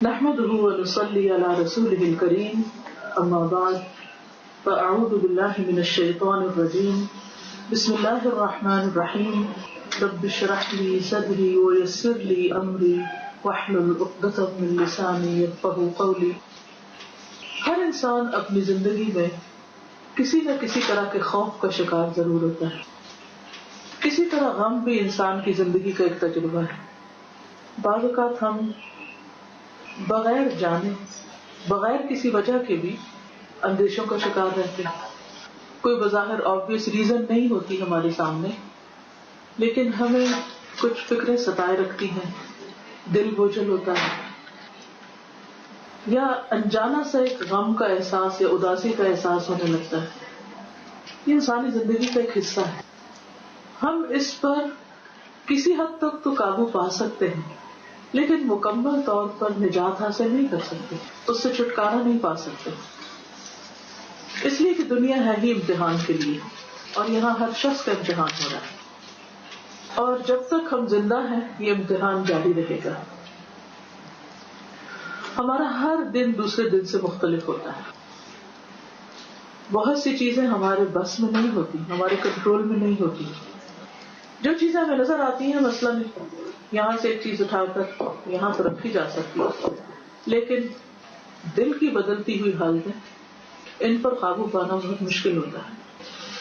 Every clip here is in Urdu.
نحمده ونصلي على رسوله الكريم أما بعد فأعوذ بالله من الشيطان الرجيم بسم الله الرحمن الرحيم رب اشرح لي صدري ويسر لي أمري واحلل عقدة من لساني يفقهوا قولي. ہر انسان اپنی زندگی میں کسی نہ کسی طرح کے خوف کا شکار ضرور ہوتا ہے. کسی طرح غم بھی انسان کی زندگی کا ایک تجربہ ہے. بعض اوقات ہم بغیر جانے بغیر کسی وجہ کے بھی اندیشوں کا شکار رہتے ہیں. کوئی بظاہر obvious ریزن نہیں ہوتی ہمارے سامنے، لیکن ہمیں کچھ فکریں ستائے رکھتی ہیں، دل بوجھل ہوتا ہے، یا انجانا سا ایک غم کا احساس یا اداسی کا احساس ہونے لگتا ہے. یہ انسانی زندگی کا ایک حصہ ہے. ہم اس پر کسی حد تک تو قابو پا سکتے ہیں، لیکن مکمل طور پر نجات حاصل نہیں کر سکتے، اس سے چھٹکارا نہیں پا سکتے. اس لیے کہ دنیا ہے ہی امتحان کے لیے، اور یہاں ہر شخص کا امتحان ہو رہا ہے، اور جب تک ہم زندہ ہیں یہ امتحان جاری رہے گا. ہمارا ہر دن دوسرے دن سے مختلف ہوتا ہے. بہت سی چیزیں ہمارے بس میں نہیں ہوتی، ہمارے کنٹرول میں نہیں ہوتی. جو چیزیں ہمیں نظر آتی ہیں، مثلاً یہاں سے ایک چیز اٹھا کر یہاں پر رکھی جا سکتی ہے، لیکن دل کی بدلتی ہوئی حالتیں، ان پر قابو پانا بہت مشکل ہوتا ہے.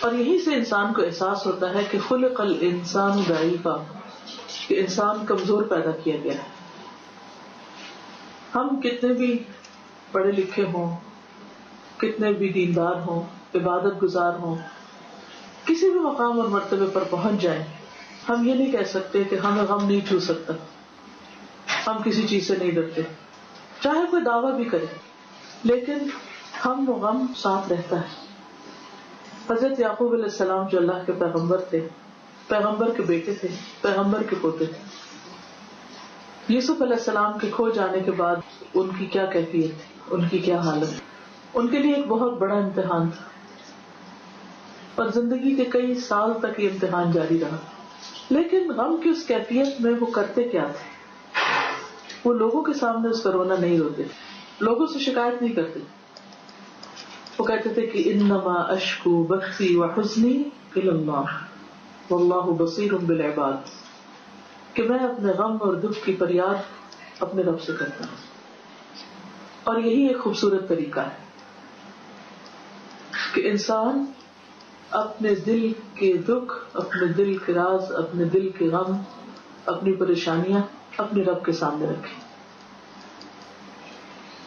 اور یہیں سے انسان کو احساس ہوتا ہے کہ خلق الانسان ضعیفا، کہ انسان کمزور پیدا کیا گیا ہے. ہم کتنے بھی پڑھے لکھے ہوں، کتنے بھی دیندار ہوں، عبادت گزار ہوں، کسی بھی مقام اور مرتبے پر پہنچ جائیں، ہم یہ نہیں کہہ سکتے کہ ہمیں غم نہیں چھو سکتا. ہم کسی چیز سے نہیں ڈرتے، چاہے کوئی دعویٰ بھی کرے، لیکن ہم وہ غم ساتھ رہتا ہے. حضرت یعقوب علیہ السلام جو اللہ کے پیغمبر تھے، پیغمبر کے بیٹے تھے، پیغمبر کے پوتے تھے. یوسف علیہ السلام کے کھو جانے کے بعد ان کی کیا کیفیت تھی، ان کی کیا حالت. ان کے لیے ایک بہت بڑا امتحان تھا، اور زندگی کے کئی سال تک یہ امتحان جاری رہا. لیکن غم کی اس کیفیت میں وہ کرتے کیا تھے؟ وہ لوگوں کے سامنے اس کا رونا نہیں روتے، لوگوں سے شکایت نہیں کرتے. وہ کہتے تھے کہ انما اشکو بثی وحزنی الی اللہ واللہ بصیر بالعباد، کہ میں اپنے غم اور دکھ کی فریاد اپنے رب سے کرتا ہوں. اور یہی ایک خوبصورت طریقہ ہے کہ انسان اپنے دل کے دکھ، اپنے دل کے راز، اپنے دل کے غم، اپنی پریشانیاں اپنے رب کے سامنے رکھے.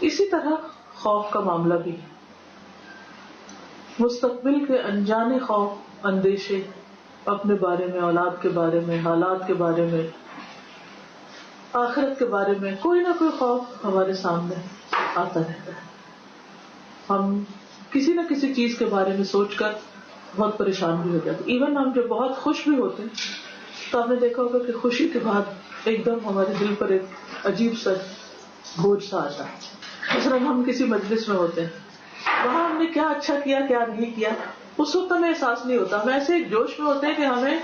اسی طرح خوف کا معاملہ بھی، مستقبل کے انجانے خوف، اندیشے، اپنے بارے میں، اولاد کے بارے میں، حالات کے بارے میں، آخرت کے بارے میں، کوئی نہ کوئی خوف ہمارے سامنے آتا رہتا ہے. ہم کسی نہ کسی چیز کے بارے میں سوچ کر بہت پریشان بھی ہو جاتے. ایون ہم جب بہت خوش بھی ہوتے ہیں تو آپ نے دیکھا ہوگا کہ خوشی کے بعد ایک دم ہمارے دل پر ایک عجیب سا بوجھ سا آتا ہے. مثلا ہم کسی مجلس میں ہوتے ہیں، وہاں ہم نے کیا اچھا کیا، کیا نہیں کیا، اس وقت ہمیں احساس نہیں ہوتا. ہم ایسے ایک جوش میں ہوتے ہیں کہ ہمیں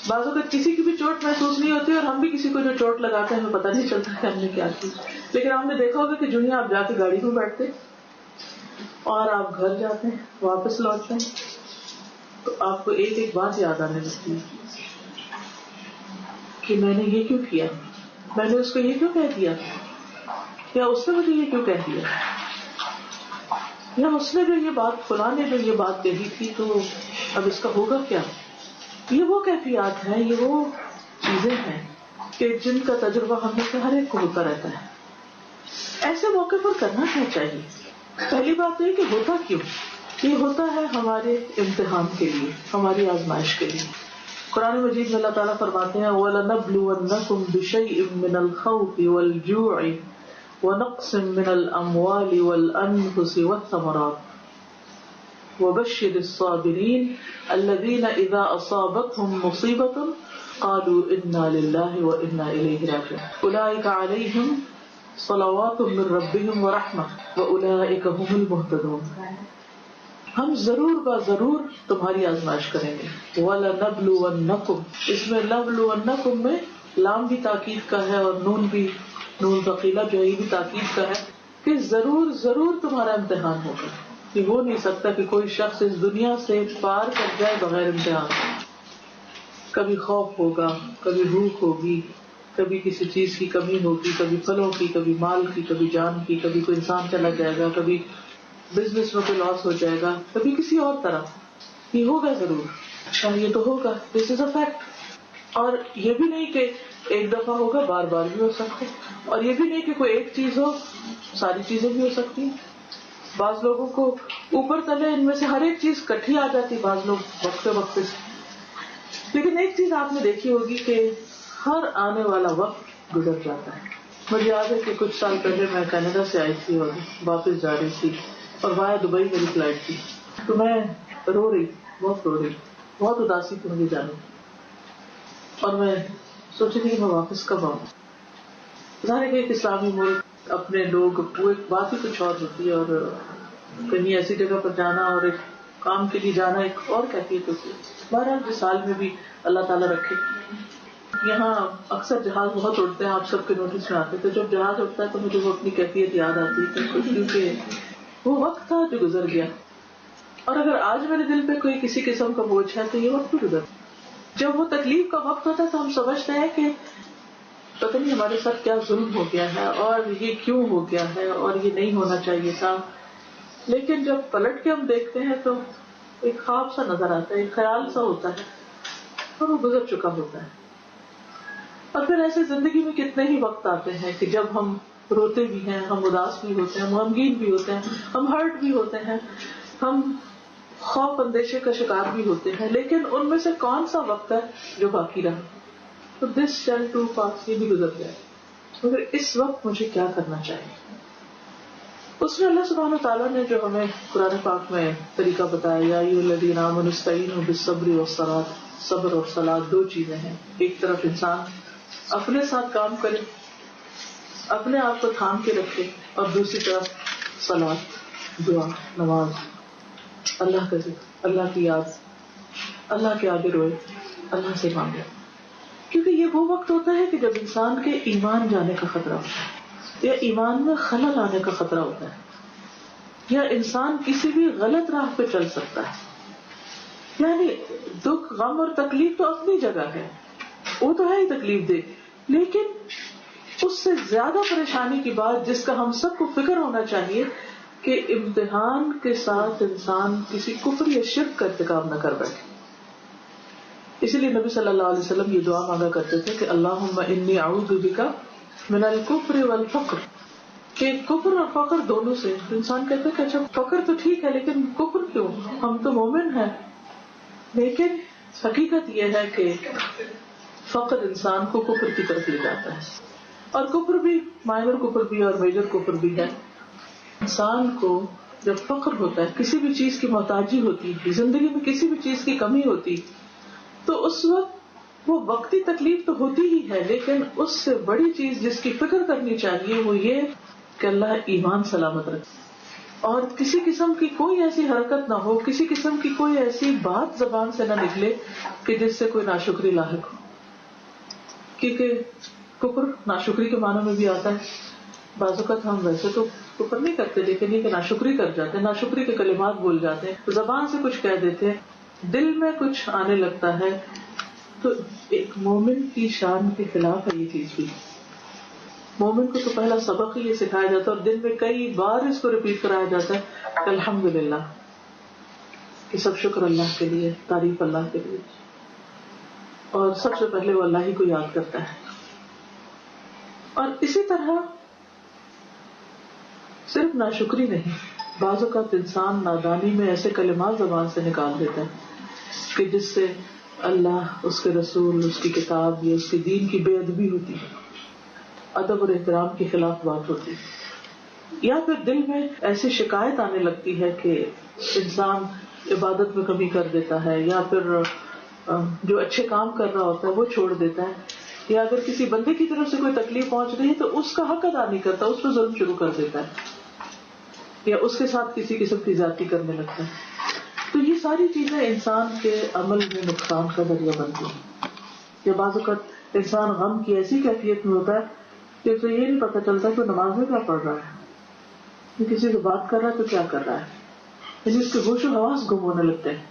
بعض اوقات کسی کی بھی چوٹ محسوس نہیں ہوتی، اور ہم بھی کسی کو جو چوٹ لگاتے ہیں ہمیں پتہ نہیں چلتا کہ ہم نے کیا کی. لیکن آپ نے دیکھا ہوگا کہ جنہیں آپ جا کے گاڑی میں بیٹھتے اور آپ گھر جاتے ہیں، واپس لوٹتے ہیں، تو آپ کو ایک ایک بات یاد آنے لگتی ہے کہ میں نے یہ کیوں کیا، میں نے اس کو یہ کیوں کہہ دیا، یا اس نے مجھے یہ کیوں کہہ دیا، یا اس نے جو یہ بات، فلاں نے جو یہ بات کہی تھی، تو اب اس کا ہوگا کیا. یہ وہ کیفیات ہیں، یہ وہ چیزیں ہیں کہ جن کا تجربہ ہم میں سے ہر ایک کو ہوتا رہتا ہے. ایسے موقع پر کرنا کیا چاہیے؟ پہلی بات یہ کہ ہوتا کیوں؟ یہ ہوتا ہے ہمارے امتحان کے لیے، ہماری آزمائش کے لیے. قرآن مجید میں اللہ تعالیٰ فرماتے ہیں وَلَنَبْلُوَنَّكُمْ بِشَيْءٍ مِّنَ الْخَوْفِ وَالْجُوعِ وَنَقْصٍ مِّنَ الْأَمْوَالِ وَالْأَنفُسِ وَالثَّمَرَاتِ وَبَشِّرِ الصَّابِرِينَ الَّذِينَ إِذَا أَصَابَتْهُمْ مُصِيبَةٌ قَالُوا إِنَّا لِلَّهِ وَإِنَّا إِلَيْهِ رَاجِعُونَ أُولَٰئِكَ عَلَيْهِمْ صَلَوَاتٌ مِّن رَّبِّهِمْ وَرَحْمَةٌ وَأُولَٰئِكَ هُمُ الْمُهْتَدُونَ. ہم ضرور ضرور تمہاری آزمائش کریں گے. وَلَنَبْلُوَنَّكُمْ، اس میں لَبْلُوَنَّكُمْ میں لام بھی تاکید کا ہے اور نون بھی نون ثقیلہ جو ہے یہ بھی تاکید کا ہے کہ ضرور ضرور تمہارا امتحان ہوگا. کہ ہو نہیں سکتا کہ کوئی شخص اس دنیا سے پار کر جائے بغیر امتحان. کبھی خوف ہوگا، کبھی بھوک ہوگی، کبھی کسی چیز کی کمی ہوگی، کبھی پھلوں کی، کبھی مال کی، کبھی جان کی، کبھی کوئی انسان چلا جائے گا، کبھی بزنس میں کوئی لاس ہو جائے گا، کبھی کسی اور طرح. یہ ہوگا ضرور. اچھا یہ تو ہوگا، دس از اے فیکٹ. اور یہ بھی نہیں کہ ایک دفعہ ہوگا، بار بار بھی ہو سکتا ہے. اور یہ بھی نہیں کہ کوئی ایک چیز ہو، ساری چیزیں بھی ہو سکتی ہیں. بعض لوگوں کو اوپر تلے ان میں سے ہر ایک چیز کٹھی آ جاتی، بعض لوگ وقت وقت سے. لیکن ایک چیز آپ نے دیکھی ہوگی کہ ہر آنے والا وقت گزر جاتا ہے. مجھے یاد ہے کہ کچھ سال پہلے میں کینیڈا سے آئی تھی اور واپس جا رہی تھی اور وہاں دبئی میری فلائٹ تھی. تو میں رو رہی، بہت رو رہی، بہت اداسی تھی مجھے جانے. اور میں سوچی تھی کہ میں واپس کب آؤں. ظاہر ہے کہ ایک اسلامی ملک، اپنے لوگ، وہ ایک بات ہی کچھ اور ہوتی ہے. اور کہیں ایسی جگہ پر جانا اور ایک کام کے لیے جانا ایک اور کیفیت ہوتی ہے. بہرحال جس سال میں بھی اللہ تعالیٰ رکھے. یہاں اکثر جہاز بہت اڑتے ہیں، آپ سب کے نوٹس میں آتے. تو جب جہاز اڑتا ہے تو مجھے وہ اپنی کیفیت یاد آتی ہے کیونکہ وہ وقت تھا جو گزر گیا. اور اگر آج میرے دل پہ کوئی کسی قسم کا بوجھ ہے تو یہ وقت بھی گزر. جب وہ تکلیف کا وقت ہوتا ہے تو ہم سمجھتے ہیں کہ پتہ نہیں ہمارے ساتھ کیا ظلم ہو گیا ہے اور یہ کیوں ہو گیا ہے اور یہ نہیں ہونا چاہیے تھا. لیکن جب پلٹ کے ہم دیکھتے ہیں تو ایک خواب سا نظر آتا ہے، ایک خیال سا ہوتا ہے اور وہ گزر چکا ہوتا ہے. اور پھر ایسے زندگی میں کتنے ہی وقت آتے ہیں کہ جب ہم روتے بھی ہیں، ہم اداس بھی ہوتے ہیں، ہم غمگین بھی ہوتے ہیں، ہم ہرٹ بھی ہوتے ہیں، ہم خوف اندیشے کا شکار بھی ہوتے ہیں. لیکن ان میں سے کون سا وقت ہے جو باقی رہا؟ تو دس شیل ٹو پاس، یہ بھی گزر جائے. مگر اس وقت مجھے کیا کرنا چاہیے؟ اس میں اللہ سبحانہ تعالیٰ نے جو ہمیں قرآن پاک میں طریقہ بتایا، یا ایھا الذین آمنوا استعینوا بالصبر والصلاۃ. صبر اور صلاۃ دو چیزیں ہیں. ایک طرف انسان اپنے ساتھ کام کرے، اپنے آپ کو تھام کے رکھے، اور دوسری طرف صلاۃ، دعا، نماز، اللہ کا ذکر، اللہ کی یاد، اللہ کے آگے روئے، اللہ سے مانگے. کیونکہ یہ وہ وقت ہوتا ہے کہ جب انسان کے ایمان جانے کا خطرہ ہوتا ہے، یا ایمان میں خلل آنے کا خطرہ ہوتا ہے، یا انسان کسی بھی غلط راہ پہ چل سکتا ہے. یعنی دکھ، غم اور تکلیف تو اپنی جگہ ہے، وہ تو ہے ہی تکلیف دہ، لیکن اس سے زیادہ پریشانی کی بات جس کا ہم سب کو فکر ہونا چاہیے کہ امتحان کے ساتھ انسان کسی کفر یا شرک کا ارتکاب نہ کر بیٹھے. اسی لیے نبی صلی اللہ علیہ وسلم یہ دعا مانگا کرتے تھے کہ اللہم انی اعوذ بک من الکفر والفقر، کہ کفر اور فقر دونوں سے. انسان کہتا ہے کہ اچھا فقر تو ٹھیک ہے لیکن کفر کیوں؟ ہم تو مومن ہیں. لیکن حقیقت یہ ہے کہ فقر انسان کو کفر کی طرف لے جاتا ہے. اور کفر بھی مائنر کفر بھی اور میجر کفر بھی ہے. انسان کو جب فقر ہوتا ہے، کسی بھی چیز کی محتاجی ہوتی، زندگی میں کسی بھی چیز کی کمی ہوتی، تو اس وقت وہ وقتی تکلیف تو ہوتی ہی ہے، لیکن اس سے بڑی چیز جس کی فکر کرنی چاہیے وہ یہ کہ اللہ ایمان سلامت رکھے، اور کسی قسم کی کوئی ایسی حرکت نہ ہو، کسی قسم کی کوئی ایسی بات زبان سے نہ نکلے کہ جس سے کوئی ناشکری لاحق ہو. کیونکہ کفر ناشکری کے معنی میں بھی آتا ہے. بعض اوقات ہم ویسے تو کفر نہیں کرتے لیکن یہ کہ ناشکری کر جاتے ہیں، ناشکری کے کلمات بول جاتے ہیں، زبان سے کچھ کہہ دیتے ہیں، دل میں کچھ آنے لگتا ہے. تو ایک مومن کی شان کے خلاف ہے یہ چیز بھی. مومن کو تو پہلا سبق ہی یہ سکھایا جاتا ہے اور دن میں کئی بار اس کو ریپیٹ کرایا جاتا ہے کہ الحمدللہ، کہ سب شکر اللہ کے لیے، تعریف اللہ کے لیے، اور سب سے پہلے وہ اللہ ہی کو یاد کرتا ہے. اور اسی طرح صرف ناشکری نہیں، بعض اوقات انسان نادانی میں ایسے کلمات زبان سے نکال دیتا ہے کہ جس سے اللہ، اس کے رسول، اس کی کتاب یا اس کے دین کی بے ادبی ہوتی ہے، ادب اور احترام کے خلاف بات ہوتی ہے. یا پھر دل میں ایسی شکایت آنے لگتی ہے کہ انسان عبادت میں کمی کر دیتا ہے، یا پھر جو اچھے کام کر رہا ہوتا ہے وہ چھوڑ دیتا ہے، یا اگر کسی بندے کی طرف سے کوئی تکلیف پہنچ رہی ہے تو اس کا حق ادا نہیں کرتا، اس پہ ظلم شروع کر دیتا ہے، یا اس کے ساتھ کسی قسم کی زیادتی کرنے لگتا ہے. تو یہ ساری چیزیں انسان کے عمل میں نقصان کا ذریعہ بنتی ہیں. یا بعض اوقات انسان غم کی ایسی کیفیت میں ہوتا ہے کہ اسے یہ نہیں پتہ چلتا کہ نماز میں کیا پڑھ رہا ہے، کہ کسی سے بات کر رہا ہے تو کیا کر رہا ہے، یعنی اس کے ہوش و حواس گم ہونے لگتے ہیں.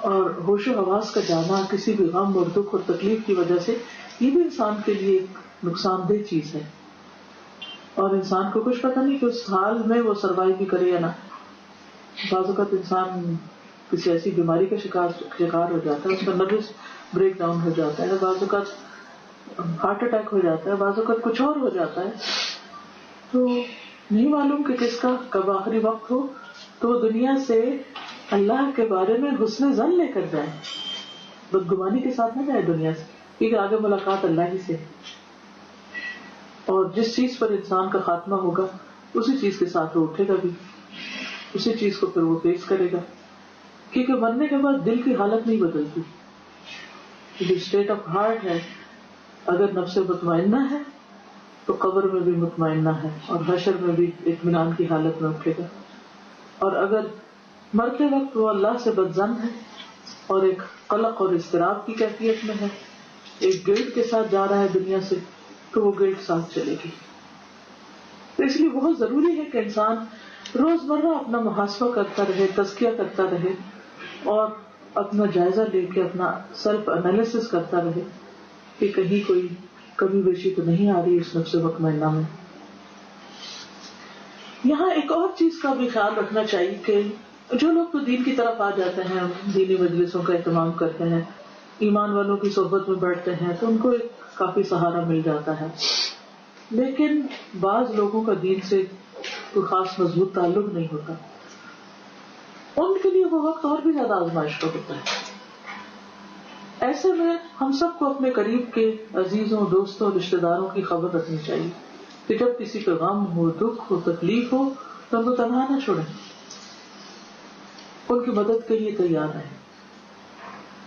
اور ہوش و حواس کا جانا کسی بھی غم اور دکھ اور تکلیف کی وجہ سے یہ بھی انسان کے لیے ایک نقصان دہ چیز ہے. اور انسان کو کچھ پتہ نہیں کہ اس حال میں وہ سروائیو بھی کرے یا نہ. بعض اوقات انسان کسی ایسی بیماری کا شکار ہو جاتا ہے، اس کا نروس بریک ڈاؤن ہو جاتا ہے، بعض اوقات ہارٹ اٹیک ہو جاتا ہے، بعض اوقات کچھ اور ہو جاتا ہے. تو نہیں معلوم کہ کس کا کب آخری وقت ہو، تو وہ دنیا سے اللہ کے بارے میں حسن ظن لے کر جائے، بدگمانی کے ساتھ نہ جائے دنیا سے، کیونکہ آگے ملاقات اللہ ہی سے. اور جس چیز پر انسان کا خاتمہ ہوگا اسی چیز کے ساتھ وہ اٹھے گا بھی، اسی چیز کو پھر وہ فیس کرے گا. کیونکہ مرنے کے بعد دل کی حالت نہیں بدلتی. جو اسٹیٹ آف ہارٹ ہے، اگر نفس مطمئنہ ہے تو قبر میں بھی مطمئنہ ہے اور حشر میں بھی اطمینان کی حالت میں اٹھے گا. اور اگر مرتے وقت وہ اللہ سے بدظن ہے اور ایک قلق اور اضطراب کی کیفیت میں ہے، ایک گلٹ کے ساتھ جا رہا ہے دنیا سے، تو وہ گلٹ ساتھ چلے گی. تو اس لیے بہت ضروری ہے کہ انسان روزمرہ اپنا محاسبہ کرتا رہے، تزکیہ کرتا رہے اور اپنا جائزہ لے کے اپنا سیلف انالیسس کرتا رہے کہ کہیں کوئی کمی بیشی تو نہیں آ رہی اس نفس مطمئنہ میں. یہاں ایک اور چیز کا بھی خیال رکھنا چاہیے کہ جو لوگ تو دین کی طرف آ جاتے ہیں، دینی مجلسوں کا اہتمام کرتے ہیں، ایمان والوں کی صحبت میں بیٹھتے ہیں، تو ان کو ایک کافی سہارا مل جاتا ہے. لیکن بعض لوگوں کا دین سے کوئی خاص مضبوط تعلق نہیں ہوتا، ان کے لیے وہ وقت اور بھی زیادہ آزمائش کا ہوتا ہے. ایسے میں ہم سب کو اپنے قریب کے عزیزوں، دوستوں، رشتہ داروں کی خبر رکھنی چاہیے کہ جب کسی کو غم ہو، دکھ ہو، تکلیف ہو تو ان کو تنہا نہ چھوڑیں، ان کی مدد کے لیے تیار رہیں.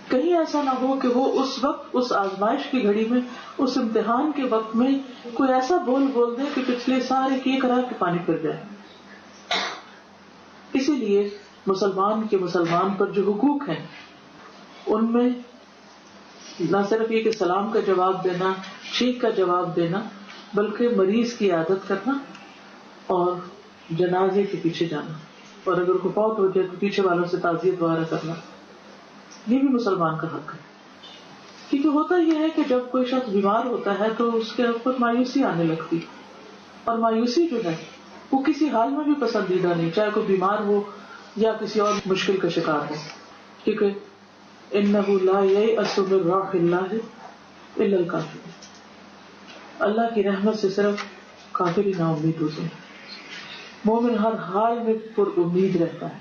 کہیں ایسا نہ ہو کہ وہ اس وقت، اس آزمائش کی گھڑی میں، اس امتحان کے وقت میں کوئی ایسا بول دے کہ پچھلے سارے کیے کرا کے پانی پھر جائے. اسی لیے مسلمان پر جو حقوق ہیں ان میں نہ صرف یہ کہ سلام کا جواب دینا، چھینک کا جواب دینا، بلکہ مریض کی عیادت کرنا اور جنازے کے پیچھے جانا، اور اگر کوئی فوت ہو جائے تو پیچھے والوں سے تعزیت وغیرہ کرنا، یہ بھی مسلمان کا حق ہے. کیونکہ ہوتا یہ ہے کہ جب کوئی شخص بیمار ہوتا ہے تو اس کے اوپر مایوسی آنے لگتی، اور مایوسی جو ہے وہ کسی حال میں بھی پسندیدہ نہیں، چاہے کوئی بیمار ہو یا کسی اور مشکل کا شکار ہو. کیونکہ انہ لا ییأس من روح اللہ الا الکافرون، اللہ کی رحمت سے صرف کافر ہی نا امید ہوتے ہیں. مومن ہر حال میں پر امید رہتا ہے.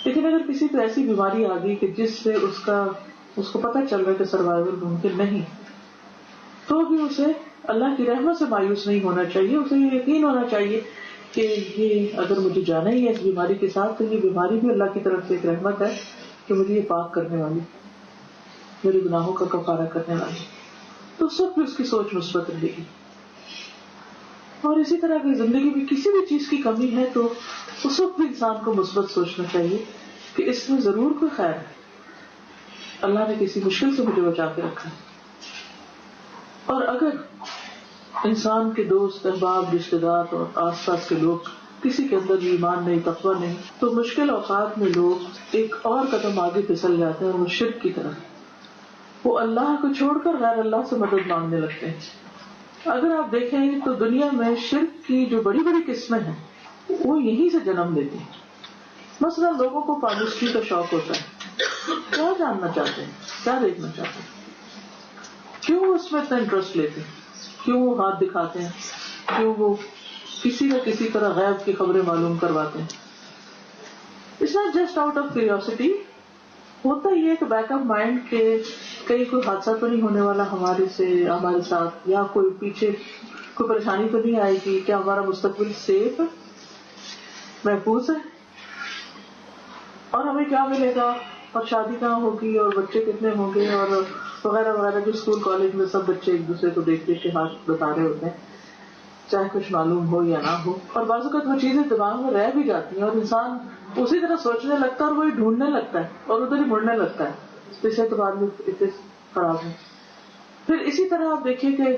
لیکن اگر کسی کو ایسی بیماری آ گئی کہ جس سے اس کو پتہ چل رہا ہے کہ سروائیول ممکن نہیں، تو بھی اسے اللہ کی رحمت سے مایوس نہیں ہونا چاہیے. اسے یہ یقین ہونا چاہیے کہ یہ اگر مجھے جانا ہی ہے اس بیماری کے ساتھ تو یہ بیماری بھی اللہ کی طرف سے ایک رحمت ہے کہ مجھے یہ پاک کرنے والی، میرے گناہوں کا کفارہ کرنے والی. تو اس وقت بھی اس کی سوچ مثبت رہے گی. اور اسی طرح اگر زندگی میں کسی بھی چیز کی کمی ہے تو اس وقت بھی انسان کو مثبت سوچنا چاہیے کہ اس میں ضرور کوئی خیر ہے، اللہ نے کسی مشکل سے مجھے بچا کے رکھا ہے. اور اگر انسان کے دوست، احباب، رشتے دار اور آس پاس کے لوگ کسی کے اندر ایمان نہیں، تقویٰ نہیں، تو مشکل اوقات میں لوگ ایک اور قدم آگے پھسل جاتے ہیں، اور وہ شرک کی طرف، وہ اللہ کو چھوڑ کر غیر اللہ سے مدد مانگنے لگتے ہیں. اگر آپ دیکھیں تو دنیا میں شرک کی جو بڑی بڑی قسمیں ہیں وہ یہیں سے جنم لیتی ہیں. مثلا لوگوں کو پاگلسٹی کا شوق ہوتا ہے، کیا جاننا چاہتے ہیں، کیا دیکھنا چاہتے ہیں، کیوں وہ اس میں اتنا انٹرسٹ لیتے ہیں، کیوں وہ ہاتھ دکھاتے ہیں، کیوں وہ کسی نہ کسی طرح غیب کی خبریں معلوم کرواتے ہیں. It's not just out of curiosity. ہوتا یہ ہے کہ بیک آف مائنڈ کے کہیں کوئی حادثہ تو نہیں ہونے والا ہمارے ساتھ، یا کوئی پیچھے کوئی پریشانی تو نہیں آئے گی، کیا ہمارا مستقبل سیف ہے، محفوظ ہے، اور ہمیں کیا ملے گا، اور شادی کہاں ہوگی، اور بچے کتنے ہوں گے، اور وغیرہ وغیرہ. جو اسکول کالج میں سب بچے ایک دوسرے کو دیکھ کے ہاتھ بتا رہے ہوتے ہیں، چاہے کچھ معلوم ہو یا نہ ہو. اور بعض اوقات وہ چیزیں دماغ میں رہ بھی جاتی ہیں اور انسان اسی طرح سوچنے لگتا ہے اور وہی ڈھونڈنے لگتا ہے اور ادھر ہی مڑنے لگتا ہے. اس اعتبار میں اتنے خراب ہے. پھر اسی طرح آپ دیکھیے کہ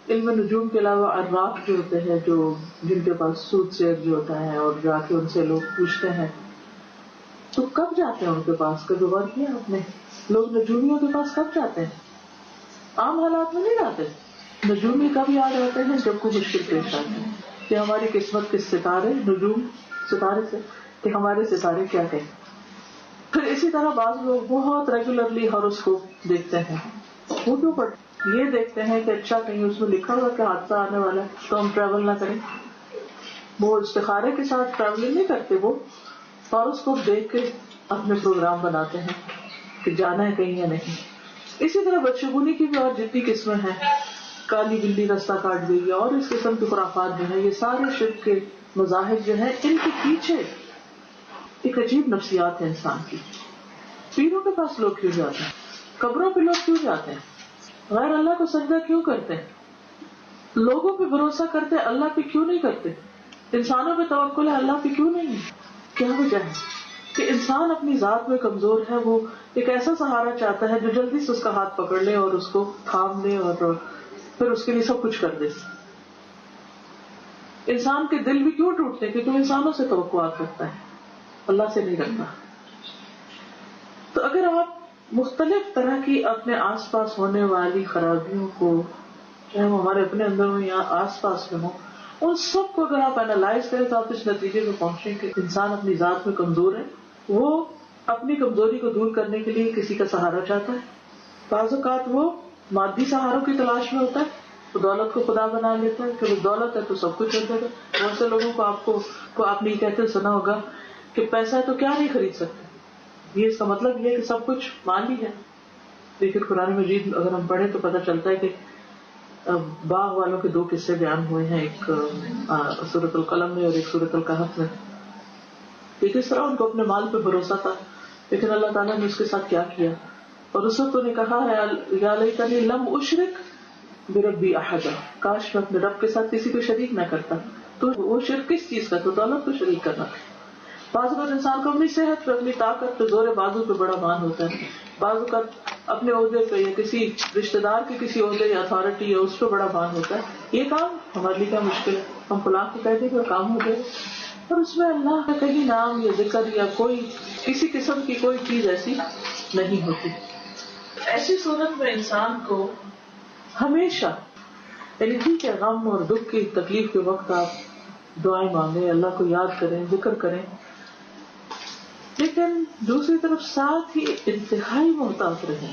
علم نجوم کے علاوہ عراف جو ہوتے ہیں، جو جن کے پاس سود سیر جو ہوتا ہے، اور جا کے ان سے لوگ پوچھتے ہیں، تو کب جاتے ہیں ان کے پاس؟ کبھی غور کیا آپ نے؟ لوگ نجومیوں کے پاس کب جاتے ہیں؟ عام حالات میں نہیں جاتے. نجومی کب یاد آتے ہیں؟ جب کوئی مشکل پیش آتی ہے کہ ہماری قسمت کے ستارے، نجوم ستارے سے، کہ ہمارے ستارے کیا کہیں. پھر اسی طرح بعض لوگ بہت ریگولرلی ہاروسکوپ دیکھتے ہیں. وہ کیوں پڑھتے؟ یہ دیکھتے ہیں کہ اچھا کہیں اس میں لکھا ہوا کہ حادثہ آنے والا ہے تو ہم ٹریول نہ کریں. وہ استخارے کے ساتھ ٹریولنگ نہیں کرتے، وہ ہاروسکوپ دیکھ کے اپنے پروگرام بناتے ہیں کہ جانا ہے کہیں یا نہیں. اسی طرح بدشگونی کی بھی اور جتنی قسمیں ہیں، کالی بلی رستہ کاٹ گئی اور اس قسم کے خرافات جو ہیں، یہ سارے شرک کے مظاہر جو ہیں، ان کے پیچھے ایک عجیب نفسیات ہے انسان کی. پیروں کے پاس لوگ کیوں جاتے ہیں؟ قبروں پہ لوگ کیوں جاتے ہیں؟ غیر اللہ کو سجدہ کیوں کرتے ہیں؟ لوگوں پہ بھروسہ کرتے ہیں، اللہ پہ کیوں نہیں کرتے؟ انسانوں پہ توکل ہے، اللہ پہ کیوں نہیں؟ کیا وجہ ہے کہ انسان اپنی ذات میں کمزور ہے؟ وہ ایک ایسا سہارا چاہتا ہے جو جلدی سے اس کا ہاتھ پکڑ لے اور اس کو تھام لے اور پھر اس کے لیے سب کچھ کر دے. انسان کے دل بھی کیوں ٹوٹتے؟ کیونکہ وہ انسانوں سے توقعات کرتا ہے، اللہ سے نہیں کرتا. تو اگر آپ مختلف طرح کی اپنے آس پاس ہونے والی خرابیوں کو، چاہے وہ ہمارے اپنے اندر ہوں یا آس پاس میں ہوں، ان سب کو اگر آپ اینالائز کریں تو آپ اس نتیجے میں پہنچیں کہ انسان اپنی ذات میں کمزور ہے. وہ اپنی کمزوری کو دور کرنے کے لیے کسی کا سہارا چاہتا ہے. بعض اوقات وہ مادی سہاروں کی تلاش میں ہوتا ہے، تو دولت کو خدا بنا لیتا ہے کہ وہ دولت ہے تو سب کچھ ہوتا ہے. بہت سے لوگوں کو آپ نے یہ کہتے سنا ہوگا کہ پیسہ ہے تو کیا نہیں خرید سکتے. یہ اس کا مطلب یہ ہے کہ سب کچھ مالی ہے. لیکن قرآن مجید اگر ہم پڑھیں تو پتہ چلتا ہے کہ باغ والوں کے دو قصے بیان ہوئے ہیں، ایک سورۃ القلم میں اور ایک سورۃ الکہف میں. کہ کس طرح ان کو اپنے مال پہ بھروسہ تھا، لیکن اللہ تعالیٰ نے اس کے ساتھ کیا کیا. اور اس وقت انہیں کہا ہے یا لیتنی لم اشرک بربی احدا، کاش میں اپنے رب کے ساتھ کسی کو شریک نہ کرتا. تو وہ شرک کس چیز کا؟ تو دولت کو شریک کرنا. بعض اوقات انسان کو اپنی صحت پہ، اپنی طاقت پہ، زور بازو پہ بڑا مان ہوتا ہے. بعض اوقات اپنے عہدے پہ یا کسی رشتے دار کے کسی عہدے یا اتھارٹی یا اس پہ بڑا مان ہوتا ہے. یہ کام ہمارے لیے کیا مشکل ہے، ہم فلاں کو کہتے ہیں کہ کام ہو جائے، اور اس میں اللہ کا کہیں نام یا ذکر یا کوئی کسی قسم کی کوئی چیز ایسی نہیں ہوتی. ایسی صورت میں انسان کو ہمیشہ، یعنی ٹھیک ہے غم اور دکھ کی تکلیف کے وقت آپ دعائیں مانگیں، اللہ کو یاد کریں، ذکر کریں، لیکن دوسری طرف ساتھ ہی انتہائی محتاط رہیں.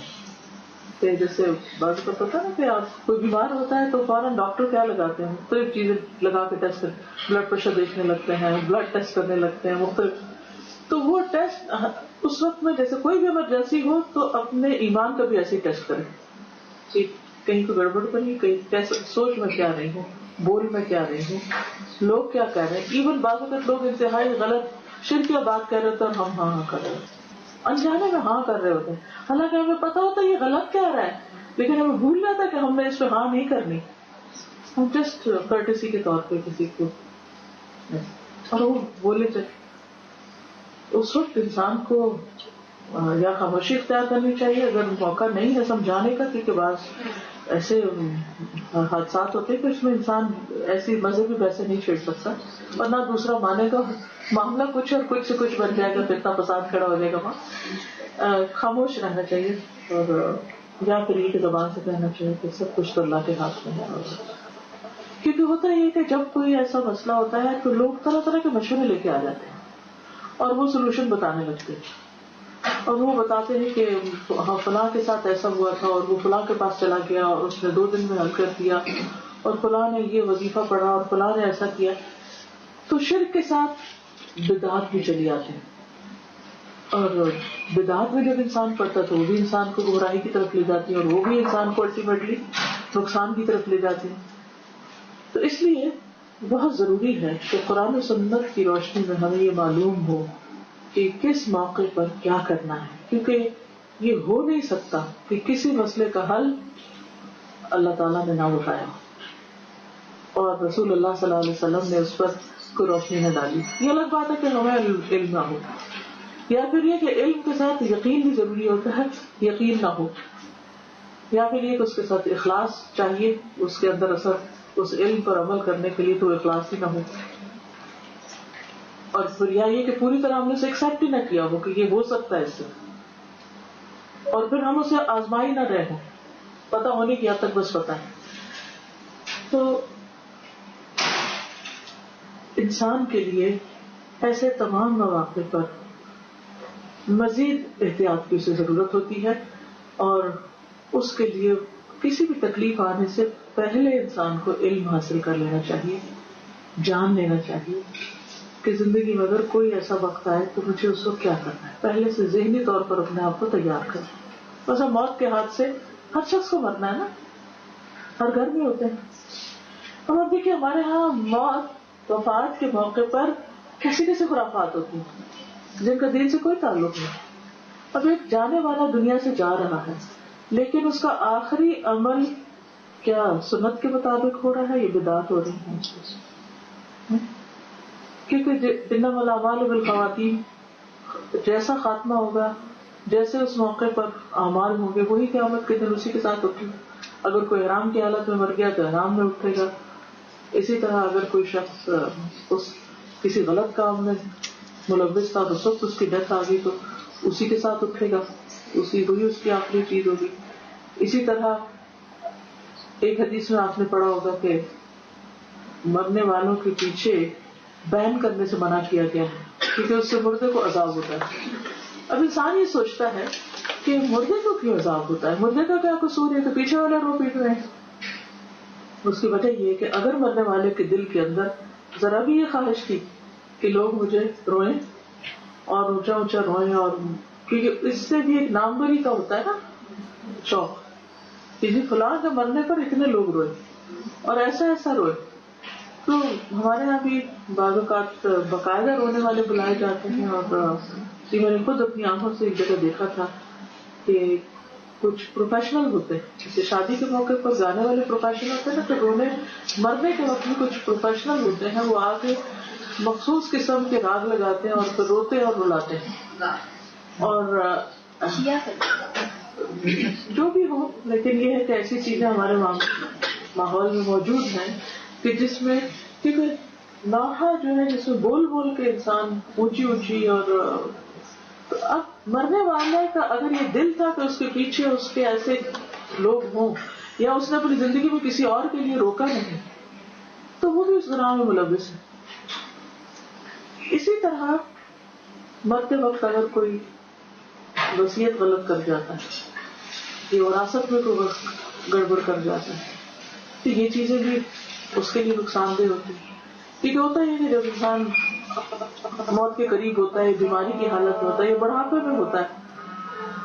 کہ جیسے بعض کو پتا نا کہ آپ کوئی بیمار ہوتا ہے تو فوراً ڈاکٹر کیا لگاتے ہیں، مختلف چیزیں لگا کے ٹیسٹ کرتے، بلڈ پریشر دیکھنے لگتے ہیں، بلڈ ٹیسٹ کرنے لگتے ہیں مختلف. تو وہ ٹیسٹ اس وقت میں جیسے کوئی بھی ایمرجنسی ہو تو اپنے ایمان کا بھی ایسے ٹیسٹ کریں کہ کہیں کوئی گڑبڑ تو نہیں، کہیں سوچ میں کیا رہی ہوں، بول میں کیا رہی ہوں، لوگ کیا کہہ رہے ہیں. ایون بعض اوقات لوگ انتہائی غلط شرکیہ بات کہہ رہے ہوتے ہیں اور ہم ہاں کر رہے ہوتے ہیں، انجانے میں ہاں کر رہے ہوتے ہیں، حالانکہ ہمیں پتا ہوتا ہے یہ غلط کہہ رہا ہے، لیکن ہمیں بھول جاتا ہے کہ ہم نے اس پہ ہاں نہیں کرنی. ہم جسٹ کرٹسی کے طور پہ کسی کو، اور وہ بولے چاہے اس وقت انسان کو یا خاموشی اختیار کرنی چاہیے اگر موقع نہیں ہے سمجھانے کا، کیونکہ بعض ایسے حادثات ہوتے ہیں کہ اس میں انسان ایسی مذہبی ویسے نہیں چھیڑ سکتا، اور نہ دوسرا مانے گا، معاملہ کچھ اور کچھ سے کچھ بن جائے گا، فتنہ فساد کھڑا ہو جائے گا. وہاں خاموش رہنا چاہیے، اور یا پھر یہ کہ زبان سے کہنا چاہیے کہ سب کچھ تو اللہ کے ہاتھ میں ہے. کیونکہ ہوتا یہ کہ جب کوئی ایسا مسئلہ ہوتا ہے تو لوگ طرح طرح کے مشورے لے کے آ جاتے ہیں اور وہ سولوشن بتانے لگتے ہیں، اور وہ بتاتے ہیں کہ ہاں فلاں کے ساتھ ایسا ہوا تھا اور وہ فلاں کے پاس چلا گیا اور اس نے 2 دن میں حل کر دیا، اور فلاں نے یہ وظیفہ پڑھا اور فلاں نے ایسا کیا. تو شرک کے ساتھ بدعات بھی چلی آتی ہیں، اور بدعات میں جب انسان پڑتا تو وہ بھی انسان کو گمراہی کی طرف لے جاتی ہے اور وہ بھی انسان کو الٹیمیٹلی نقصان کی طرف لے جاتی ہے. تو اس لیے بہت ضروری ہے کہ قرآن و سنت کی روشنی میں ہمیں یہ معلوم ہو کہ کس موقع پر کیا کرنا ہے، کیونکہ یہ ہو نہیں سکتا کہ کسی مسئلے کا حل اللہ تعالیٰ نے نہ اٹھایا اور رسول اللہ صلی اللہ علیہ وسلم نے اس پر کوئی روشنی نہ ڈالی. یہ الگ بات ہے کہ ہمیں علم نہ ہو، یا پھر یہ کہ علم کے ساتھ یقین بھی ضروری ہوتا ہے، یقین نہ ہو. یا پھر یہ کہ اس کے ساتھ اخلاص چاہیے اس کے اندر اثر اس علم پر عمل کرنے کے لیے تو اخلاص ہی نہ ہو. اور پھر یا یہ کہ پوری طرح ہم نے اسے ایکسپٹ ہی نہ کیا ہو کہ یہ ہو سکتا ہے اس سے, اور پھر ہم اسے آزما ہی نہ رہے ہوں, پتہ ہونے کی حد تک بس پتہ ہے. تو انسان کے لیے ایسے تمام مواقع پر مزید احتیاط کی اسے ضرورت ہوتی ہے, اور اس کے لیے کسی بھی تکلیف آنے سے پہلے انسان کو علم حاصل کر لینا چاہیے, جان لینا چاہیے کہ زندگی میں اگر کوئی ایسا وقت آئے تو مجھے اس کو کیا کرنا ہے, پہلے سے ذہنی طور پر اپنے آپ کو تیار کریں. بس موت کے ہاتھ سے ہر شخص کو مرنا ہے نا, ہر گھر میں ہوتے ہیں. اور اب دیکھیے ہمارے ہاں موت وفات کے موقع پر کیسے کیسے خرافات ہوتی ہیں جن کا دین سے کوئی تعلق نہیں. اب ایک جانے والا دنیا سے جا رہا ہے, لیکن اس کا آخری عمل کیا سنت کے مطابق ہو رہا ہے, یہ بدعت ہو رہی ہے. کیونکہ انما الاعمال بالخواتیم, جیسا خاتمہ ہوگا جیسے اس موقع پر اعمال ہوں گے وہی قیامت کے دن اسی کے ساتھ اٹھے. اگر کوئی احرام کی حالت میں مر گیا تو احرام میں اٹھے گا. اسی طرح اگر کوئی شخص اس کسی غلط کام میں ملوث تھا تو سب اس کی ڈیتھ آ گئی تو اسی کے ساتھ اٹھے گا, وہی اس کی آخری چیز ہوگی. اسی طرح ایک حدیث میں آپ نے پڑھا ہوگا کہ مرنے والوں کے پیچھے بین کرنے سے منع کیا گیا ہے کیونکہ اس سے مردے کو عذاب ہوتا ہے. اب انسان یہ سوچتا ہے کہ مردے کو کیوں عذاب ہوتا ہے, مردے کا کیا قصور ہے کہ پیچھے والے رو پیٹ رہے ہیں. اس کی وجہ یہ ہے کہ اگر مرنے والے کے دل کے اندر ذرا بھی یہ خواہش تھی کہ لوگ مجھے روئیں اور اونچا اونچا روئیں, اور کیونکہ اس سے بھی ایک ناموری کا ہوتا ہے نا شوق کہ جی فلاں کے مرنے پر اتنے لوگ روئے اور ایسا ایسا روئے, تو ہمارے یہاں بھی بعض اوقات باقاعدہ رونے والے بلائے جاتے ہیں. اور میں نے خود اپنی آنکھوں سے ایک جگہ دیکھا تھا کہ کچھ پروفیشنل ہوتے ہیں, جیسے شادی کے موقع پر گانے والے پروفیشنل ہوتے ہیں نا, تو رونے مرنے کے وقت بھی کچھ پروفیشنل ہوتے ہیں, وہ آ کے مخصوص قسم کے راگ لگاتے ہیں اور پھر روتے اور رلاتے ہیں. اور جو بھی ہو, لیکن یہ ہے کہ ایسی چیزیں ہمارے ماحول میں موجود ہیں کہ جس میں کیونکہ نوحہ جو ہے جس میں بول بول کے انسان اونچی اونچی, اور اب مرنے والے کا اگر یہ دل تھا کہ اس کے پیچھے اس کے ایسے لوگ ہوں, یا اس نے اپنی زندگی میں کسی اور کے لیے روکا نہیں, تو وہ بھی اس گناہ میں ملوث ہے. اسی طرح مرتے وقت اگر کوئی وصیت غلط کر جاتا ہے, یہ وراثت میں کوئی گڑبڑ کر جاتا ہے, تو یہ چیزیں بھی اس کے لیے نقصان دہ ہوتی ہے. کیونکہ ہوتا ہے کہ جب انسان موت کے قریب ہوتا ہے, بیماری کی حالت میں ہوتا ہے, یا بڑھاپے میں ہوتا ہے,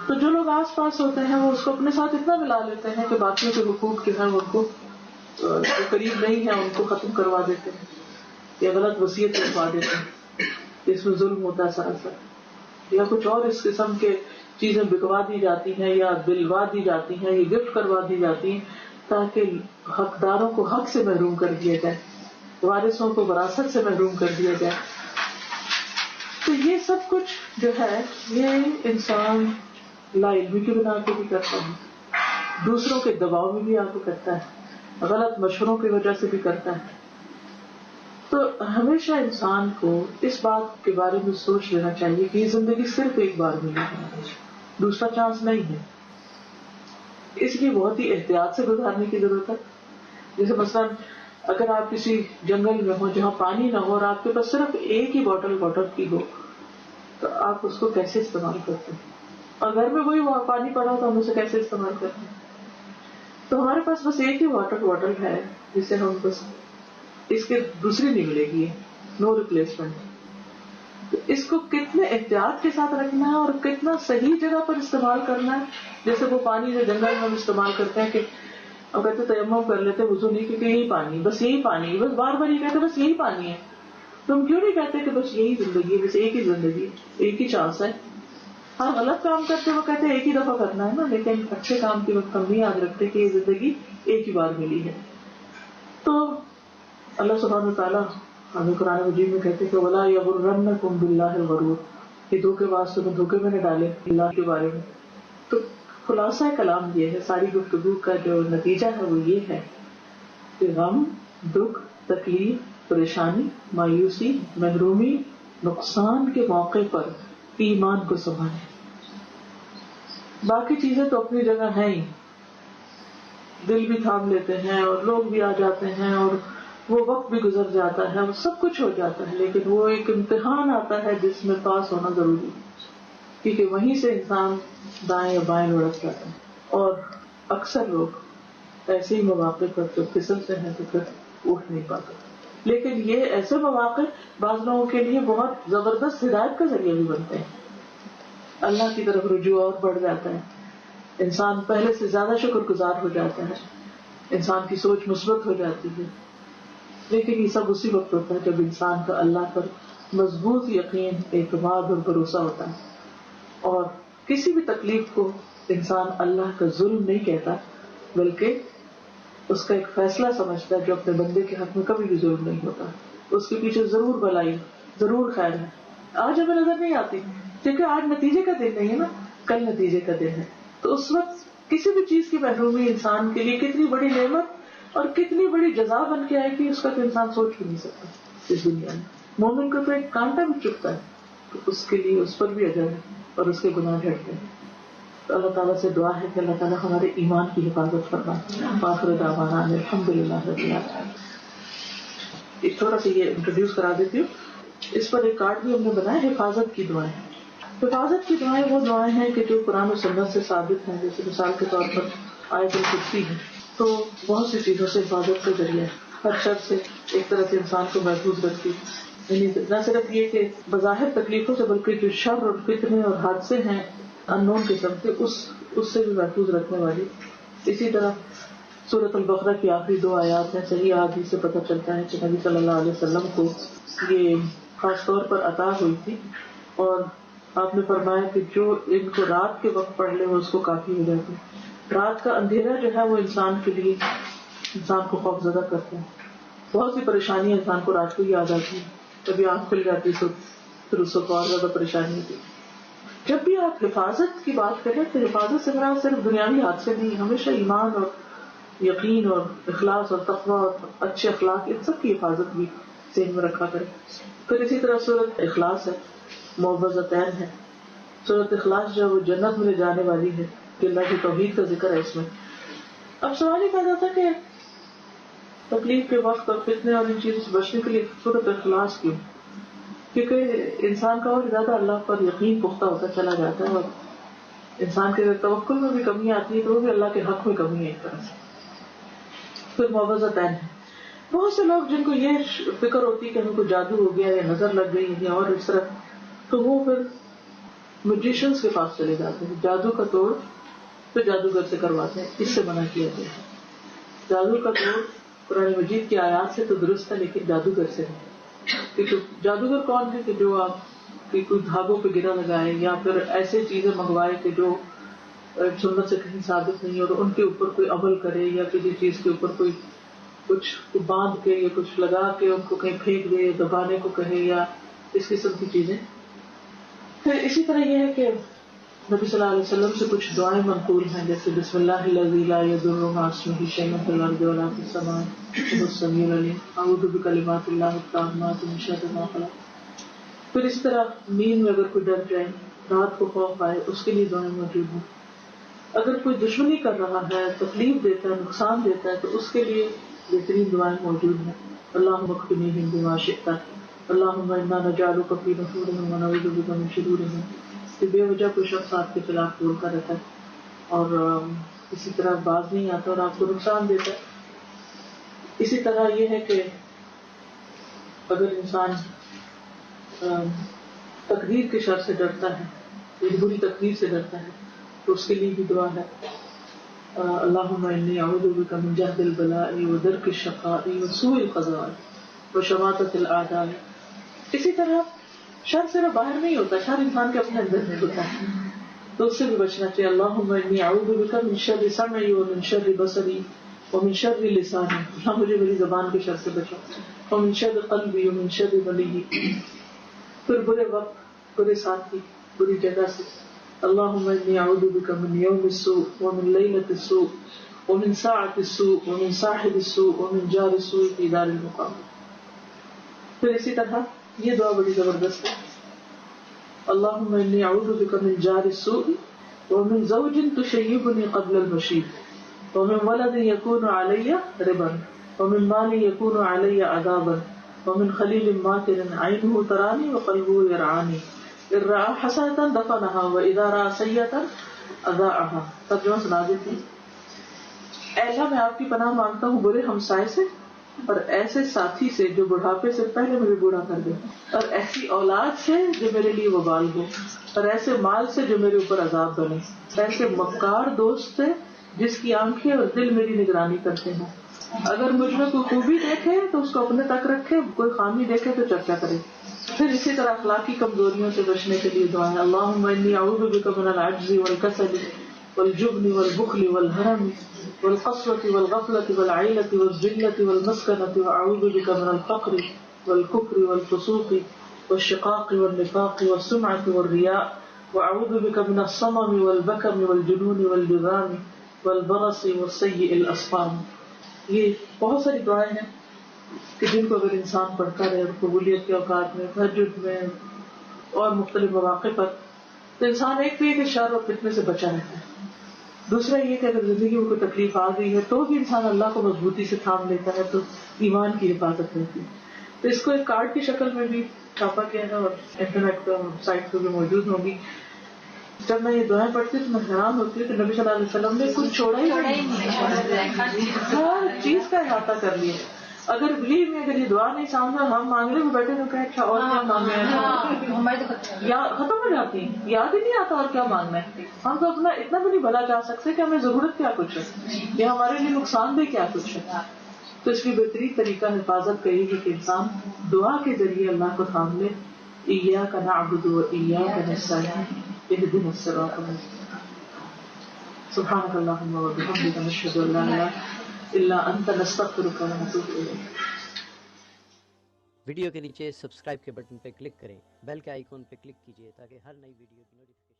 تو جو لوگ آس پاس ہوتے ہیں وہ اس کو اپنے ساتھ اتنا ملا لیتے ہیں کہ باقیوں کے حقوق کے ہیں ان کو جو قریب نہیں ہے ان کو ختم کروا دیتے ہیں, یا غلط وصیت لکھوا دیتے ہیں, اس میں ظلم ہوتا ہے سراسر, یا کچھ اور اس قسم کے چیزیں بکوا دی جاتی ہیں یا دلوا دی جاتی ہیں, یا گفٹ کروا دی جاتی ہیں تاکہ حقداروں کو حق سے محروم کر دیا جائے, وارثوں کو وراثت سے محروم کر دیا جائے. تو یہ سب کچھ جو ہے یہ انسان لا علمی کی بنا پہ بھی کرتا ہے, دوسروں کے دباؤ میں بھی آ کے کرتا ہے, غلط مشوروں کی وجہ سے بھی کرتا ہے. تو ہمیشہ انسان کو اس بات کے بارے میں سوچ لینا چاہیے کہ یہ زندگی صرف ایک بار ملی ہے, دوسرا چانس نہیں ہے, اس لیے بہت ہی احتیاط سے گزارنے کی ضرورت ہے. جیسے مثلاً اگر آپ کسی جنگل میں ہو جہاں پانی نہ ہو اور آپ کے پاس صرف ایک ہی بوتل واٹر کی ہو, تو آپ اس کو کیسے استعمال کرتے ہیں, اور گھر میں وہی پانی پڑا ہو تو ہم اسے کیسے استعمال کرتے ہیں. تو ہمارے پاس بس ایک ہی واٹر باٹل ہے جسے ہم بس اس کے دوسری نہیں ملے گی, نو ریپلیسمنٹ. تو اس کو کتنے احتیاط کے ساتھ رکھنا ہے اور کتنا صحیح جگہ پر استعمال کرنا ہے. جیسے وہ پانی جو جنگل میں ہم استعمال کرتے ہیں کہ ہم کہتے تیمم کر لیتے وضو نہیں کیونکہ یہی پانی, بس یہی پانی, بس بار بار یہ کہتے بس یہی پانی ہے. تم کیوں نہیں کہتے کہ بس یہی زندگی ہے, بس ایک ہی زندگی, ایک ہی چانس ہے. ہاں غلط کام کرتے وہ کہتے ایک ہی دفعہ کرنا ہے نا, لیکن اچھے کام کے وقت ہم نہیں یاد رکھتے کہ یہ زندگی ایک ہی بار ملی ہے. تو اللہ سبحانہ وتعالیٰ ہمیں قرآن مجید میں کہتے کہ وَلَا يَغُرَّنَّكُمْ بِاللَّهِ الْغَرُورُ, کہ دھوکے باز تمہیں دھوکے میں نہ ڈالے اللہ کے بارے میں. تو خلاصہ کلام یہ ہے، ساری گفتگو کا جو نتیجہ ہے وہ یہ ہے کہ غم، دکھ، تکلیف، پریشانی، مایوسی، محرومی، نقصان کے موقع پر ایمان کو سنبھالیں. باقی چیزیں تو اپنی جگہ ہیں ہی، دل بھی تھام لیتے ہیں اور لوگ بھی آ جاتے ہیں اور وہ وقت بھی گزر جاتا ہے، وہ سب کچھ ہو جاتا ہے، لیکن وہ ایک امتحان آتا ہے جس میں پاس ہونا ضروری ہے، کیونکہ وہیں سے انسان دائیں یا بائیں لڑک جاتا ہے. اور اکثر لوگ ایسے ہی مواقع پر جب پھسلتے ہیں تو پھر اٹھ نہیں پاتے. لیکن یہ ایسے مواقع بعض لوگوں کے لیے بہت زبردست ہدایت کا ذریعہ بھی بنتے ہیں. اللہ کی طرف رجوع اور بڑھ جاتا ہے، انسان پہلے سے زیادہ شکر گزار ہو جاتا ہے، انسان کی سوچ مثبت ہو جاتی ہے. لیکن یہ سب اسی وقت ہوتا ہے جب انسان کا اللہ پر مضبوط یقین، اعتماد اور بھروسہ ہوتا ہے. اور کسی بھی تکلیف کو انسان اللہ کا ظلم نہیں کہتا، بلکہ اس کا ایک فیصلہ سمجھتا ہے جو اپنے بندے کے حق میں کبھی بھی ظلم نہیں ہوتا. اس کے پیچھے ضرور بھلائی، ضرور خیر ہے. آج ہمیں نظر نہیں آتی کیونکہ آج نتیجے کا دن نہیں ہے نا، کل نتیجے کا دن ہے. تو اس وقت کسی بھی چیز کی محرومی انسان کے لیے کتنی بڑی نعمت اور کتنی بڑی جزا بن کے آئے گی، اس کا تو انسان سوچ بھی نہیں سکتا. اس دنیا میں مومن کو تو ایک کانٹا بھی چبھتا ہے تو اس کے لیے اس پر بھی اجر ہے اور اس کے گناہ جھڑتے ہیں. تو اللہ تعالیٰ سے دعا ہے کہ اللہ تعالیٰ ہمارے ایمان کی حفاظت فرمائے. آخر دعوانا الحمدللہ رب العالمین. ایک تھوڑا سا یہ انٹروڈیوس کرا دیتی ہوں. اس پر ایک کارڈ بھی ہم نے بنایا، حفاظت کی دعائیں. حفاظت کی دعائیں وہ دعائیں ہیں کہ جو قرآن و سنت سے ثابت ہیں. جیسے مثال کے طور پر آیت الکرسی ہے، تو بہت سی چیزوں سے حفاظت کا ذریعہ ہے. ہر شر سے ایک طرح سے انسان کو محفوظ رکھتی، یعنی نہ صرف یہ کہ بظاہر تکلیفوں سے بلکہ جو شر اور فتنے اور حادثے ہیں اننون قسم کے، اس سے بھی محفوظ رکھنے والی. اسی طرح سورۃ البقرہ کی آخری 2 آیات ہیں. صحیح حدیث سے پتہ چلتا ہے کہ نبی صلی اللہ علیہ وسلم کو یہ خاص طور پر عطا ہوئی تھی اور آپ نے فرمایا کہ جو ان کو رات کے وقت پڑھ لے وہ اس کو کافی ہو جاتی. رات کا اندھیرا جو ہے وہ انسان کے لیے انسان کو خوف زدہ کرتا ہے. بہت سی پریشانیاں انسان کو رات کو ہی آ جاتی ہیں. کبھی آنکھ کھل جاتی تو پھر اس کو اور زیادہ پریشانی ہوتی. جب بھی آپ حفاظت کی بات کریں تو حفاظت سے مراد صرف دنیاوی حادثے نہیں، ہمیشہ ایمان اور یقین اور اخلاص اور تقویٰ اور اچھے اخلاق، ان سب کی حفاظت بھی ذہن میں رکھا کریں. پھر اسی طرح سورۃ اخلاص ہے، معوذتین ہے. سورۃ اخلاص جو وہ جنت میں لے جانے والی ہے کہ اللہ کی توحید کا ذکر ہے اس میں. اب سوال یہ پیدا تھا کہ تکلیف کے وقت اور فتنے اور ان چیزوں سے بچنے کے لیے سورۃ اخلاص کیوں؟ کیونکہ انسان کا اور زیادہ اللہ پر یقین پختہ ہوتا چلا جاتا ہے اور انسان کے توکل میں بھی کمی آتی ہے تو وہ بھی اللہ کے حق میں کمی ہے ایک طرح سے. پھر معوذتین ہے. بہت سے لوگ جن کو یہ فکر ہوتی ہے کہ ہمیں کو جادو ہو گیا یا نظر لگ گئی یا اور اس طرح، تو وہ پھر میوزیشنس کے پاس چلے جاتے ہیں. جادو کا توڑ تو جادوگر سے کرواتے ہیں، اس سے منع کیا گیا ہے. جادو کا توڑ قرآن مجید کی آیات سے تو درست ہے لیکن جادوگر سے نہیں. کیونکہ جادوگر کون ہے کہ جو آپ کی کوئی دھاگوں پہ گرا لگائے یا پھر ایسے چیزیں منگوائے کہ جو سنت سے کہیں ثابت نہیں اور ان کے اوپر کوئی عمل کرے یا کسی چیز کے اوپر کوئی کچھ باندھ کے یا کچھ لگا کے ان کو کہیں پھینک دے، دبانے کو کہے یا اس قسم کی چیزیں. پھر اسی طرح یہ ہے کہ نبی صلی اللہ علیہ وسلم سے کچھ دعائیں منقول ہیں جیسے بسم اللہ الذی لا یضر مع اسمہ شیء فی الارض ولا فی السماء وهو السمیع العلیم اعوذ بکلمات اللہ التامات من شر ما خلق. پھر اس طرح نیند میں اگر کوئی ڈر جائے، رات کو خوف آئے، اس کے لیے دعائیں موجود ہیں. اگر کوئی دشمنی کر رہا ہے، تکلیف دیتا ہے، نقصان دیتا ہے تو اس کے لیے بہترین دعائیں موجود ہیں. اللہم اکفنیہم بما شئت، اللہم انا نجعلک فی نحورہم ونعوذ بک من شرورہم. کہ بے وجہ کوئی شخص آپ کے خلاف بولتا رہتا ہے اور اسی طرح باز نہیں آتا اور آپ کو نقصان دیتا ہے. اسی طرح یہ ہے کہ اگر انسان تقدیر کے شر سے ڈرتا ہے، ایک بری تقدیر سے ڈرتا ہے تو اس کے لیے بھی دعا ہے اللہم انی اعوذ بک من جہد البلاء ودرک الشقاء وسوء القضاء وشماتۃ الاعداء. اسی طرح شر صرف باہر نہیں ہوتا، شر انسان کے اپنے اندر میں ہوتا ہے تو اس سے بھی بچنا چاہیے. اللہم انی اعوذ بک من شر سمعی ومن شر بصری ومن شر لسانی، اللہ مجھے میری زبان کے شر سے بچا، ومن شر قلبی ومن شر ولی. پھر برے وقت، برے ساتھی، بری جگہ سے اللهم إني أعوذ بك من يوم السوء ومن ليلة السوء ومن ساعة السوء ومن صاحب السوء ومن جار السوء في دار المقام. پھر اسی طرح یہ دعا بڑی زبردست ہے. اللهم إني أعوذ بك من جار السوء ومن زوج تشيبني قبل المشيب ومن ولد يكون علي ربا ومن مال يكون علي عذابا ومن خليل ماكر عينه تراني وقلبه يرعاني إن رأى حسنة دفنها وإذا رأى سيئة أضاعها. ترجمہ سنا دیتی. اے اللہ میں آپ کی پناہ مانگتا ہوں برے ہمسائے سے اور ایسے ساتھی سے جو بڑھاپے سے پہلے مجھے بوڑھا کر دے, اور ایسی اولاد سے جو میرے لیے وبال ہو, اور ایسے مال سے جو میرے اوپر عذاب بنے, ایسے مکار دوست سے جس کی آنکھیں اور دل میری نگرانی کرتے ہیں. اگر مجھ میں کوئی خوبی دیکھے تو اس کو اپنے تک رکھے, کوئی خامی دیکھے تو چرچا کرے. پھر اسی طرح اخلاقی کمزوریوں سے بچنے کے لیے دعا ہے. اللہم انی اعوذ بک من العجز والکسل والجبن والبخل والحرم والقسوة والغفلة والعيلة والذلة والمسكنة وأعوذ بك من الفقر والكفر والفسوق والشقاق والنفاق والسمعة والرياء وأعوذ بك من الصمم والبكم والجنون والجذام والبرص والسيء الأسقام. یہ بہت ساری دعائیں ہیں کہ جن کو اگر انسان پڑھتا رہے اور قبولیت کے اوقات میں, تہجد میں اور مختلف مواقع پر, تو انسان ایک تو یہ کہ شر اور فتنے سے بچا رہتا ہے. دوسرا یہ کہ اگر زندگی میں کوئی تکلیف آ گئی ہے تو بھی انسان اللہ کو مضبوطی سے تھام لیتا ہے تو ایمان کی حفاظت رہتی ہے. تو اس کو ایک کارڈ کی شکل میں بھی چھاپا گیا ہے اور انٹرنیٹ پر سائٹ پہ بھی موجود ہوگی. جب میں یہ دعائیں پڑھتی تو میں حیران ہوتی ہوں کہ نبی صلی اللہ علیہ وسلم نے کچھ چھوڑا ہی نہیں, ہر چیز کا احاطہ کر لیا. اگر بلیو میں اگر یہ دعا نہیں سامنے ہم مانگنے میں بیٹھے تو کہ اچھا اور کیا مانگنا ہے, یا ختم ہو جاتی ہیں, یاد ہی نہیں آتا اور کیا مانگنا ہے. ہم تو اپنا اتنا بھی نہیں بھلا جا سکتے کہ ہمیں ضرورت کیا کچھ ہے یا ہمارے لیے نقصان دہ کیا کچھ ہے. تو اس کی بہترین طریقہ حفاظت کا یہ ہے کہ انسان دعا کے ذریعے اللہ کو تھام لے. ایاک نعبد و ایاک نستعین اهدنا الصراط المستقیم. سبحانک اللہم و بحمدک نشہد ان لا الہ الا انت نستغفرک و نتوب الیک. ویڈیو کے نیچے سبسکرائب کے بٹن پہ کلک کریں, بیل کے آئیکن پہ کلک کیجیے تاکہ ہر نئی ویڈیو کی نوٹیفیکیشن